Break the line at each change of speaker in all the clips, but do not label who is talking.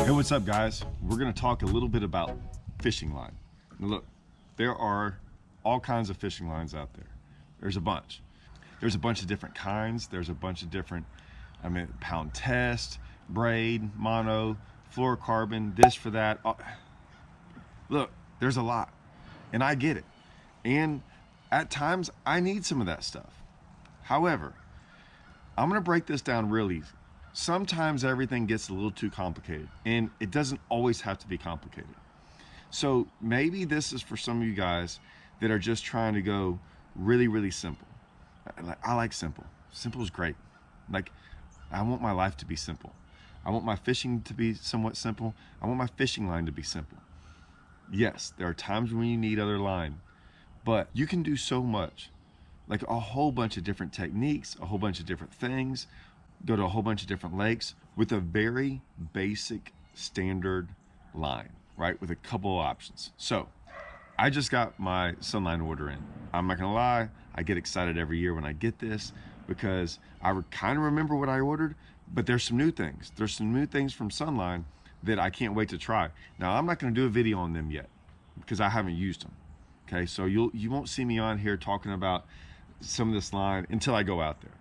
Hey, what's up, guys? We're gonna talk a little bit about fishing line. Now look, there are all kinds of fishing lines out there. There's a bunch. There's a bunch of different kinds. There's a bunch of different, pound test, braid, mono, fluorocarbon, this for that. Look, there's a lot, and I get it. And at times, I need some of that stuff. However, I'm gonna break this down real easy. Sometimes everything gets a little too complicated, and it doesn't always have to be complicated. So maybe this is for some of you guys that are just trying to go really, really simple. I like simple. Simple is great. Like, I want my life to be simple. I want my fishing to be somewhat simple. I want my fishing line to be simple. Yes, there are times when you need other line, but you can do so much. Like a whole bunch of different techniques, a whole bunch of different things, go to a whole bunch of different lakes with a very basic standard line, right? With a couple of options. So I just got my Sunline order in. I'm not gonna lie, I get excited every year when I get this because I kind of remember what I ordered, but there's some new things. There's some new things from Sunline that I can't wait to try. Now, I'm not gonna do a video on them yet because I haven't used them. Okay, so you won't see me on here talking about some of this line until I go out there.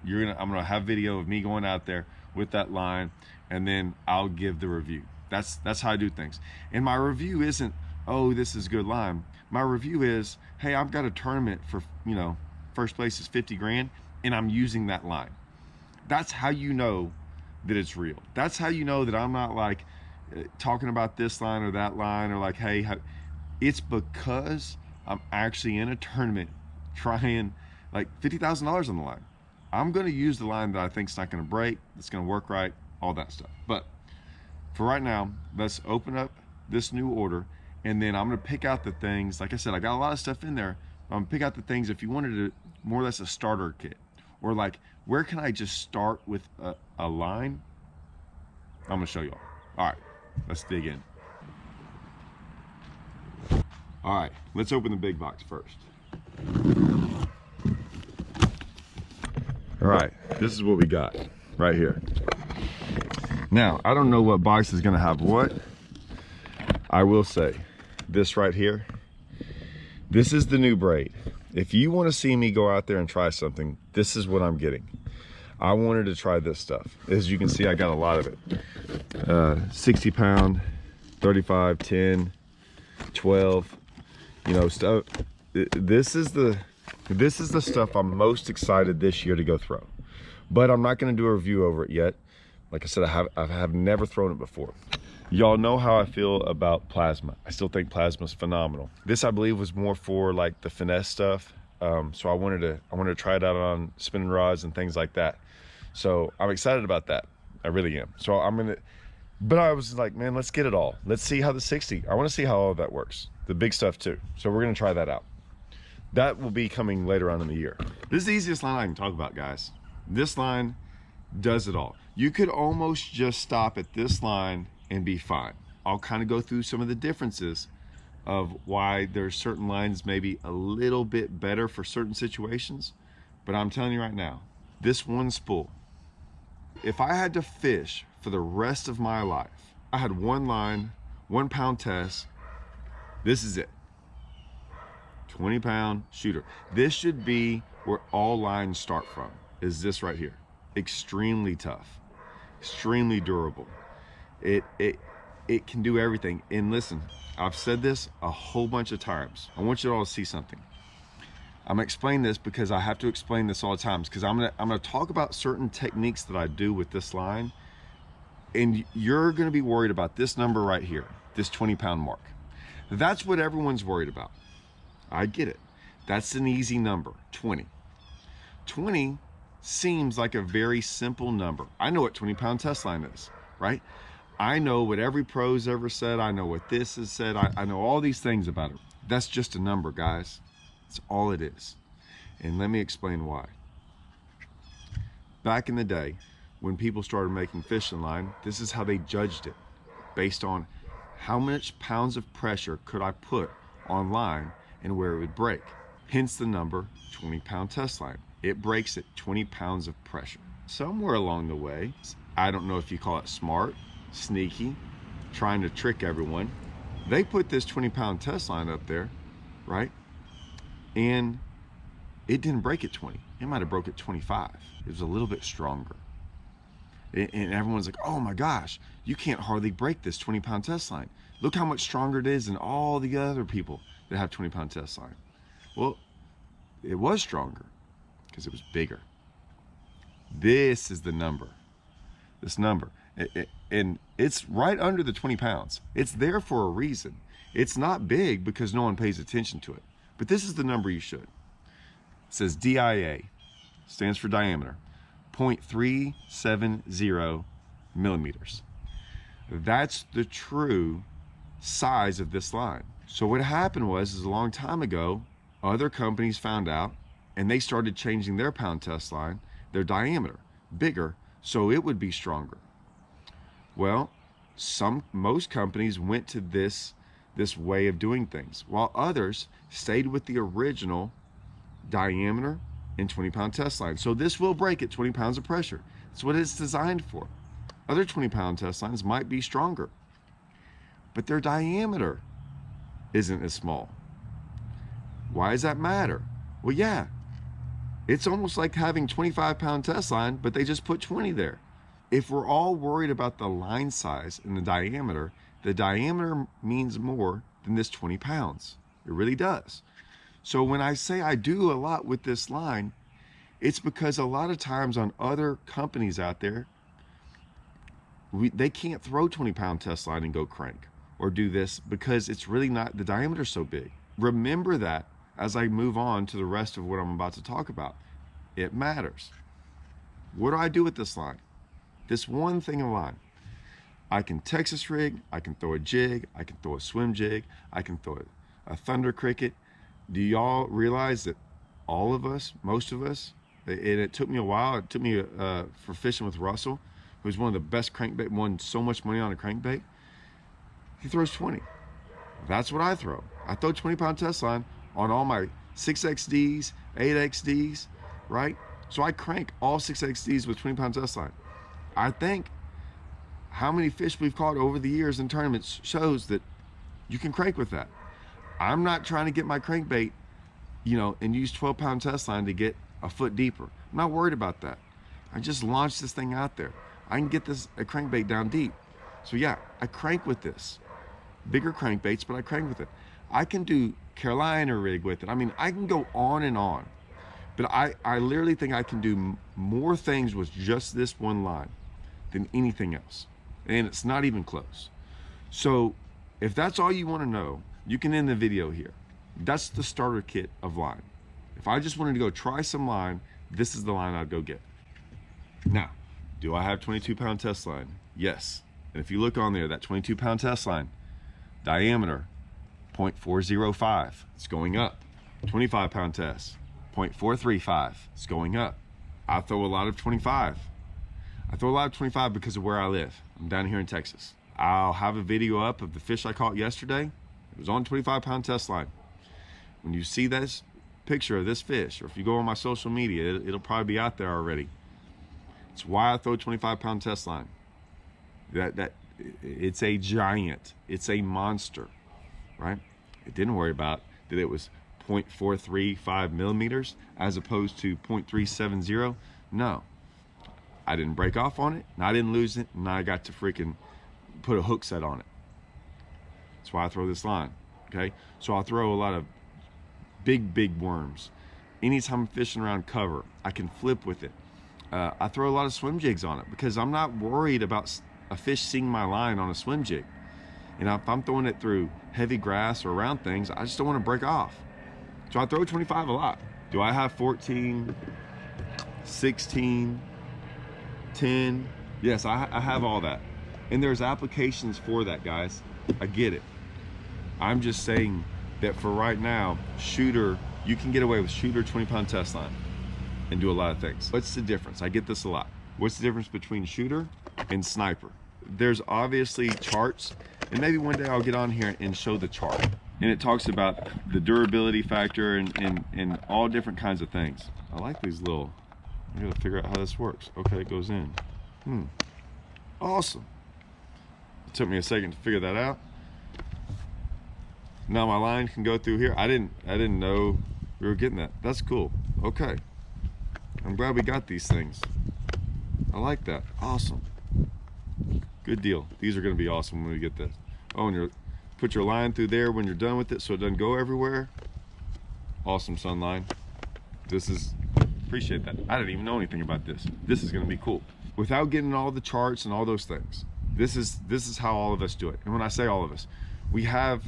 I'm gonna have video of me going out there with that line, and then I'll give the review. That's how I do things. And my review isn't, oh, this is good line. My review is, hey, I've got a tournament for, first place is 50 grand, and I'm using that line. That's how you know that it's real. That's how you know that I'm not like talking about this line or that line, or like, hey, it's because I'm actually in a tournament trying like $50,000 on the line. I'm gonna use the line that I think is not gonna break, that's gonna work right, all that stuff. But for right now, let's open up this new order, and then I'm gonna pick out the things. Like I said, I got a lot of stuff in there. I'm gonna pick out the things if you wanted to, more or less a starter kit, or like, where can I just start with a line? I'm gonna show y'all. All right, let's dig in. All right, let's open the big box first. All right, this is what we got right here. Now, I don't know what box is gonna have what. I will say, this right here, this is the new braid. If you wanna see me go out there and try something, this is what I'm getting. I wanted to try this stuff. As you can see, I got a lot of it. 60 pound, 35, 10, 12, stuff. This is the stuff I'm most excited this year to go throw, but I'm not going to do a review over it yet. Like I said, I have never thrown it before. Y'all know how I feel about plasma. I still think plasma is phenomenal. This, I believe, was more for like the finesse stuff. So I wanted to try it out on spinning rods and things like that. So I'm excited about that. I really am. So but I was like, man, let's get it all. Let's see how the 60. I want to see how all of that works. The big stuff too. So we're going to try that out. That will be coming later on in the year. This is the easiest line I can talk about, guys. This line does it all. You could almost just stop at this line and be fine. I'll kind of go through some of the differences of why there's certain lines maybe a little bit better for certain situations. But I'm telling you right now, this one spool, if I had to fish for the rest of my life, I had one line, 1 pound test, this is it. 20 pound shooter. This should be where all lines start from, is this right here. Extremely tough, extremely durable. It can do everything. And listen, I've said this a whole bunch of times. I want you all to see something. I'm gonna explain this because I have to explain this all the times, because I'm gonna talk about certain techniques that I do with this line, and you're gonna be worried about this number right here, this 20 pound mark. That's what everyone's worried about. I get it. That's an easy number, 20. 20 seems like a very simple number. I know what 20 pound test line is, right? I know what every pro's ever said. I know what this has said. I know all these things about it. That's just a number, guys. That's all it is. And let me explain why. Back in the day, when people started making fishing line, this is how they judged it, based on how much pounds of pressure could I put on line and where it would break. Hence the number 20 pound test line. It breaks at 20 pounds of pressure. Somewhere along the way, I don't know if you call it smart sneaky, trying to trick everyone. They put this 20-pound test line up there, right? And it didn't break at 20. It might have broke at 25. It was a little bit stronger. And everyone's like, oh my gosh, you can't hardly break this 20-pound test line. Look how much stronger it is than all the other people that have 20-pound test line. Well, it was stronger because it was bigger. This is the number. This number. And it's right under the 20 pounds. It's there for a reason. It's not big because no one pays attention to it. But this is the number you should. It says DIA, stands for diameter, 0.370 millimeters. That's the true size of this line. So what happened was a long time ago, other companies found out and they started changing their pound test line, their diameter, bigger, so it would be stronger. Well, most companies went to this way of doing things, while others stayed with the original diameter and 20-pound test line. So this will break at 20 pounds of pressure. That's what it's designed for. Other 20-pound test lines might be stronger, but their diameter isn't as small. Why does that matter? Well, yeah, it's almost like having 25-pound test line, but they just put 20 there. If we're all worried about the line size and the diameter means more than this 20 pounds. It really does. So when I say I do a lot with this line, it's because a lot of times on other companies out there, they can't throw 20-pound test line and go crank or do this because it's really not, the diameter's so big. Remember that as I move on to the rest of what I'm about to talk about. It matters. What do I do with this line? This one thing of line. I can Texas rig, I can throw a jig, I can throw a swim jig, I can throw a thunder cricket. Do y'all realize that all of us, most of us, and it took me a while, it took me for fishing with Russell, who's one of the best crankbait, won so much money on a crankbait. He throws 20. That's what I throw. I throw 20-pound test line on all my 6XDs, 8XDs, right? So I crank all 6XDs with 20-pound test line. I think how many fish we've caught over the years in tournaments shows that you can crank with that. I'm not trying to get my crankbait, and use 12-pound test line to get a foot deeper. I'm not worried about that. I just launched this thing out there. I can get a crankbait down deep. So yeah, I crank with this. Bigger crankbaits, but I crank with it. I can do Carolina rig with it. I mean, I can go on and on. But I literally think I can do more things with just this one line than anything else. And it's not even close. So if that's all you want to know, you can end the video here. That's the starter kit of line. If I just wanted to go try some line, this is the line I'd go get. Now, do I have 22-pound test line? Yes. And if you look on there, that 22-pound test line, diameter, 0.405, it's going up. 25-pound test, 0.435, it's going up. I throw a lot of 25. I throw a lot of 25 because of where I live. I'm down here in Texas. I'll have a video up of the fish I caught yesterday. It was on 25-pound test line. When you see this picture of this fish, or if you go on my social media, it'll probably be out there already. It's why I throw 25-pound test line. It's a giant. It's a monster, right? It didn't worry about that it was 0.435 millimeters as opposed to 0.370. No. I didn't break off on it, and I didn't lose it, and I got to freaking put a hook set on it. That's why I throw this line, okay? So I'll throw a lot of big worms. Anytime I'm fishing around cover, I can flip with it. I throw a lot of swim jigs on it because I'm not worried about a fish seeing my line on a swim jig. And if I'm throwing it through heavy grass or around things, I just don't want to break off. So I throw 25 a lot. Do I have 14, 16, 10? Yes, I have all that. And there's applications for that, guys. I get it. I'm just saying that for right now, shooter, you can get away with shooter 20-pound test line and do a lot of things. What's the difference? I get this a lot. What's the difference between shooter and sniper? There's obviously charts, and maybe one day I'll get on here and show the chart. And it talks about the durability factor and all different kinds of things. I like these little, I gotta figure out how this works. Okay, it goes in. Awesome. Took me a second to figure that out. Now my line can go through here. I didn't know we were getting that. That's cool. Okay. I'm glad we got these things. I like that. Awesome. Good deal. These are going to be awesome when we get this. Oh, and you put your line through there when you're done with it so it doesn't go everywhere. Awesome, Sunline. This is, appreciate that. I didn't even know anything about this. This is going to be cool. Without getting all the charts and all those things, this is how all of us do it. And when I say all of us, we have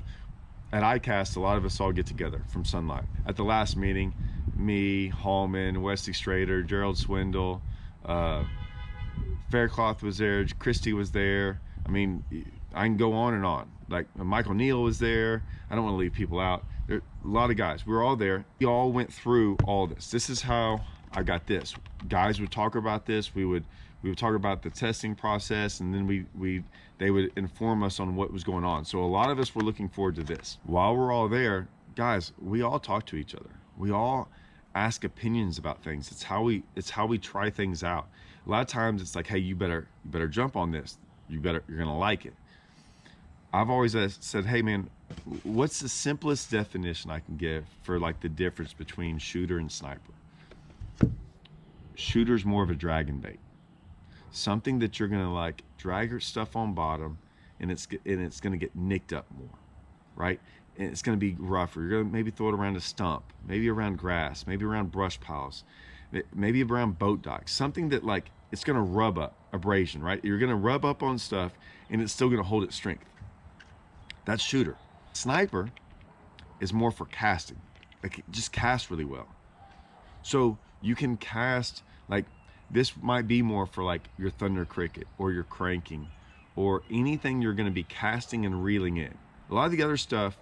at ICAST, a lot of us all get together from Sunline. At the last meeting, me, Hallman, Wesley Strader, Gerald Swindle, Faircloth was there, Christy was there. I mean, I can go on and on. Like Michael Neal was there. I don't want to leave people out. There a lot of guys. We were all there. We all went through all this. This is how I got this. Guys would talk about this. We would talk about the testing process, and then they would inform us on what was going on. So a lot of us were looking forward to this. While we're all there, guys, we all talk to each other. We all ask opinions about things. It's how we try things out. A lot of times it's like, hey, you better jump on this. You're gonna like it. I've always said, hey man, what's the simplest definition I can give for like the difference between shooter and sniper? Shooter's more of a dragon bait. Something that you're gonna like drag your stuff on bottom, and it's gonna get nicked up more, right? And it's gonna be rougher. You're gonna maybe throw it around a stump, maybe around grass, maybe around brush piles, maybe around boat docks. Something that like it's gonna rub up, abrasion, right? You're gonna rub up on stuff, and it's still gonna hold its strength. That's shooter. Sniper is more for casting. Like it just casts really well. So you can cast like. This might be more for like your thunder cricket or your cranking or anything you're going to be casting and reeling in. A lot of the other stuff,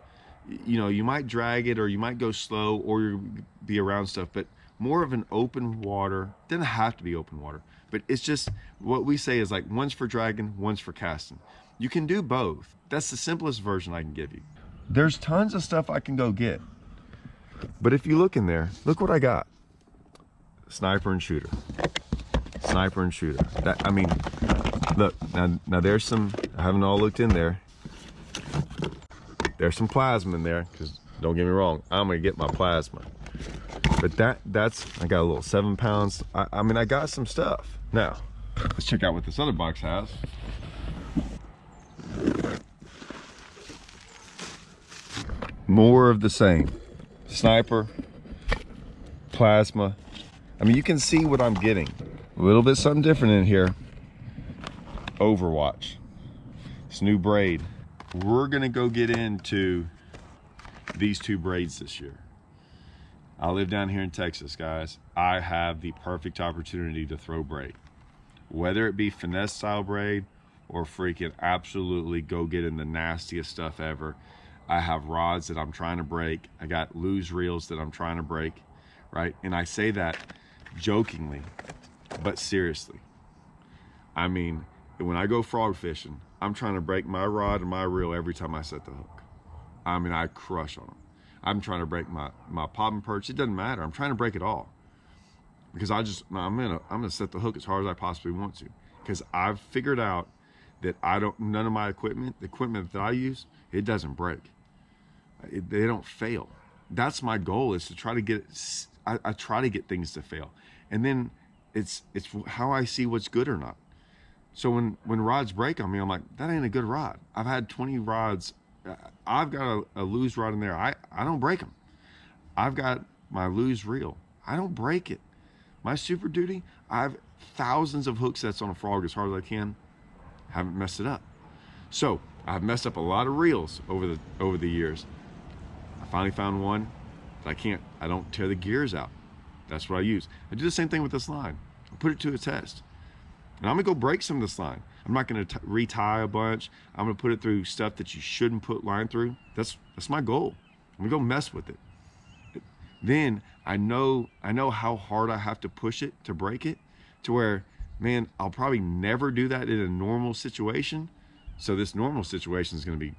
you know, you might drag it or you might go slow or you'll be around stuff, but more of an open water. Doesn't have to be open water, but it's just what we say is like one's for dragging, one's for casting. You can do both. That's the simplest version I can give you. There's tons of stuff I can go get, but if you look in there, look what I got. Sniper and shooter. Sniper and shooter. That, I mean, look, now there's some, I haven't all looked in there. There's some plasma in there, because don't get me wrong, I'm gonna get my plasma. But that's, I got a little 7 pounds. I mean, I got some stuff. Now, let's check out what this other box has. More of the same. Sniper, plasma. I mean, you can see what I'm getting. A little bit something different in here. Overwatch. This new braid. We're gonna go get into these two braids this year. I live down here in Texas, guys. I have the perfect opportunity to throw braid. Whether it be finesse style braid or freaking absolutely go get in the nastiest stuff ever. I have rods that I'm trying to break. I got loose reels that I'm trying to break, right? And I say that jokingly, but seriously. I mean, when I go frog fishing, I'm trying to break my rod and my reel every time I set the hook. I mean, I crush on them. I'm trying to break my pop and perch. It doesn't matter. I'm trying to break it all because I'm gonna set the hook as hard as I possibly want to, because I've figured out that none of my equipment, the equipment that I use, it doesn't break. They don't fail. That's my goal, is to try to get it. I try to get things to fail, and then it's how I see what's good or not. So when rods break on me, I'm like, that ain't a good rod. I've had 20 rods. I've got a loose rod in there. I don't break them. I've got my loose reel. I don't break it. My Super Duty, I have thousands of hook sets on a frog as hard as I can. Haven't messed it up. So I've messed up a lot of reels over the years. I finally found one that I don't tear the gears out. That's what I use. I do the same thing with this line. I put it to a test. And I'm gonna go break some of this line. I'm not gonna retie a bunch. I'm gonna put it through stuff that you shouldn't put line through. That's my goal. I'm gonna go mess with it. Then I know how hard I have to push it to break it, to where, man, I'll probably never do that in a normal situation. So this normal situation is gonna be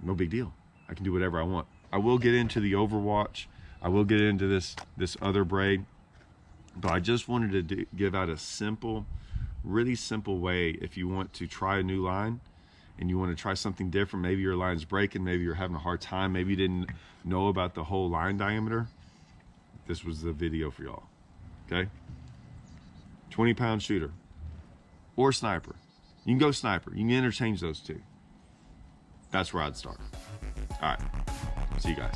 no big deal. I can do whatever I want. I will get into the Overwatch. I will get into this other braid, but I just wanted to give out a simple, really simple way if you want to try a new line and you want to try something different, maybe your line's breaking, maybe you're having a hard time, maybe you didn't know about the whole line diameter, this was the video for y'all. Okay? 20-pound shooter or sniper. You can go sniper. You can interchange those two. That's where I'd start. All right. See you guys.